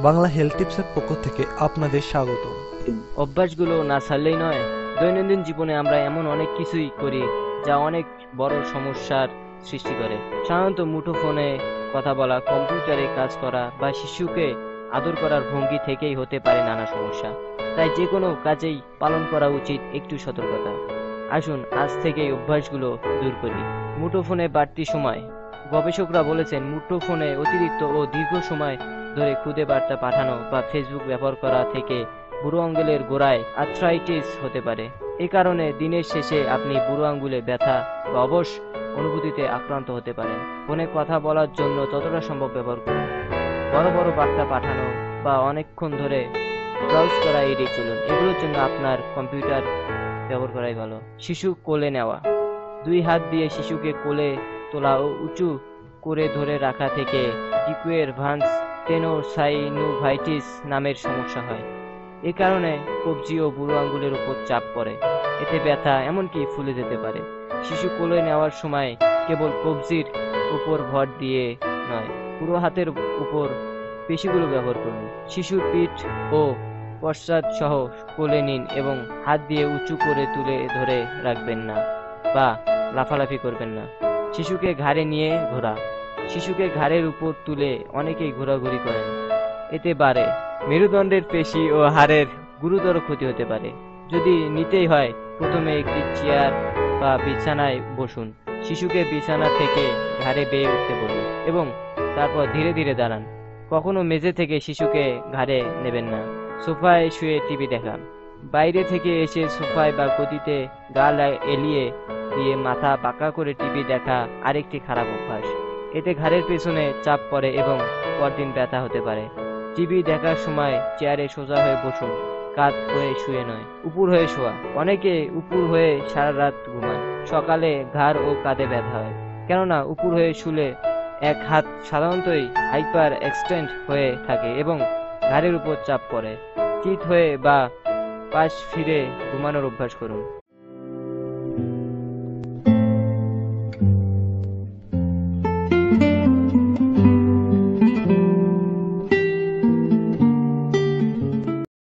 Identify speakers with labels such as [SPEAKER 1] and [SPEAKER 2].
[SPEAKER 1] Bangla health টিপসের পক্ষ থেকে আপনাদের স্বাগত।
[SPEAKER 2] অভ্যাসগুলো না ছাড়লেই নয়। দৈনন্দিন জীবনে আমরা এমন অনেক কিছুই করি যা অনেক বড় সমস্যার সৃষ্টি করে। সাধারণত মুঠোফোনে কথা বলা, কম্পিউটারে কাজ করা বা শিশুকে আদর করার ভঙ্গি থেকেই হতে পারে নানা সমস্যা। তাই যে কোনো কাজেই পালন করা উচিত একটু সতর্কতা। আসুন আজ থেকে এই অভ্যাসগুলো দূর করি। মুঠোফোনে বাড়তি সময়। গবেষকরা বলেছেন, মুঠোফোনে অতিরিক্ত ও দীর্ঘ সময় ধরে খুদে বার্তা পাঠানো বা ফেসবুক ব্যবহার করা থেকে বুড়ো আঙ্গুলের গোড়ায় আর্থ্রাইটিস হতে পারে। এ কারণে দিনের শেষে আপনি বুড়ো আঙ্গুলে ব্যথা বা অবশ অনুভূতিতে আক্রান্ত হতে পারেন। ফোনে কথা বলার জন্য যতটা সম্ভব ব্যবহার করুন। বড় বড় বার্তা পাঠানো বা অনেকক্ষণ ধরে ব্রাউজ করা এড়িয়ে চলুন। এগুলোর জন্য আপনার কম্পিউটার ব্যবহার করাই ভালো। শিশু কোলে নেওয়া। 2 হাত দিয়ে শিশুকে কোলে তোলা ও উঁচু করে ধরে রাখা থেকে ডিকুয়ের ভান্স টেনোসাইনোভাইটিস নামের সমস্যা হয়। এ কারণে কবজি ও বুড়ো আঙ্গুলের উপর চাপ পড়ে, এতে ব্যথা এমনকি ফুলে যেতে পারে। শিশু কোলে নেওয়ার সময় কেবল কবজির উপর ভর দিয়ে নয়, পুরো হাতের উপর পেশিগুলো ব্যবহার করুন। শিশুর পিঠ ও পশ্চাৎ সহ কোলে নিন এবং হাত দিয়ে উঁচু করে তুলে ধরে রাখবেন না বা লাফালাফি করবেন না। শিশুকে ঘাড়ে নিয়ে ঘোরা। শিশুকে ঘাড়ের উপর তুলে অনেকেই ঘোরাঘুরি করেন, এতে বাড়ে মেরুদণ্ডের পেশি ও হাড়ের গুরুতর ক্ষতি হতে পারে। যদি নিতেই হয়, প্রথমে একটি চেয়ার বা বিছানায় বসুন। শিশুকে বিছানা থেকে ঘাড়ে বেয়ে উঠতে বলুন এবং তারপর ধীরে ধীরে দাঁড়ান। কখনো মেঝে থেকে শিশুকে ঘাড়ে নেবেন না। সোফায় শুয়ে টিভি দেখা। বাইরে থেকে এসে সোফায় বা গদিতে এলিয়ে দিয়ে মাথা বাঁকা করে টিভি দেখা আরেকটি খারাপ অভ্যাস। এতে ঘাড়ের পেছনে চাপ পড়ে এবং পরদিন ব্যথা হতে পারে। টিভি দেখার সময় চেয়ারে সোজা হয়ে বসুন, কাত হয়ে শুয়ে নয়। উপর হয়ে শোয়া। অনেকে উপর হয়ে সারা রাত ঘুমান। সকালে ঘাড় ও কাঁধে ব্যথা হয়, কেননা উপর হয়ে শুলে এক হাত সাধারণতই হাইপার এক্সটেন্ড হয়ে থাকে এবং ঘাড়ের উপর চাপ পড়ে। চিত হয়ে বা পাশ ফিরে ঘুমানোর অভ্যাস করুন।